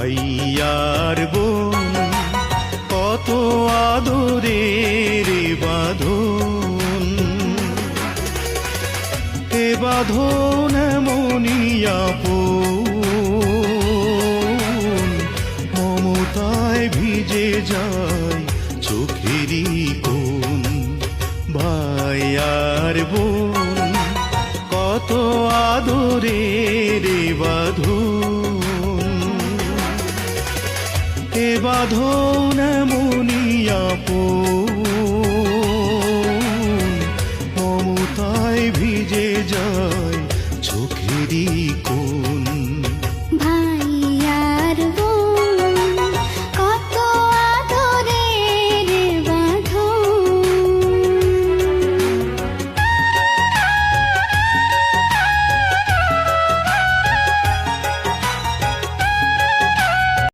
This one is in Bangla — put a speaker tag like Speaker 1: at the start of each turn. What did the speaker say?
Speaker 1: ভাইয়ার বোন কত আদরের বাঁধন, এ বাঁধন এমনই আপন, মমতায় ভিজে যায় চোখেরই কোণ। ভাইয়ার বোন কত আদরের বাঁধন, এ বাঁধন এমনই আপন, মমতায় ভিজে যায়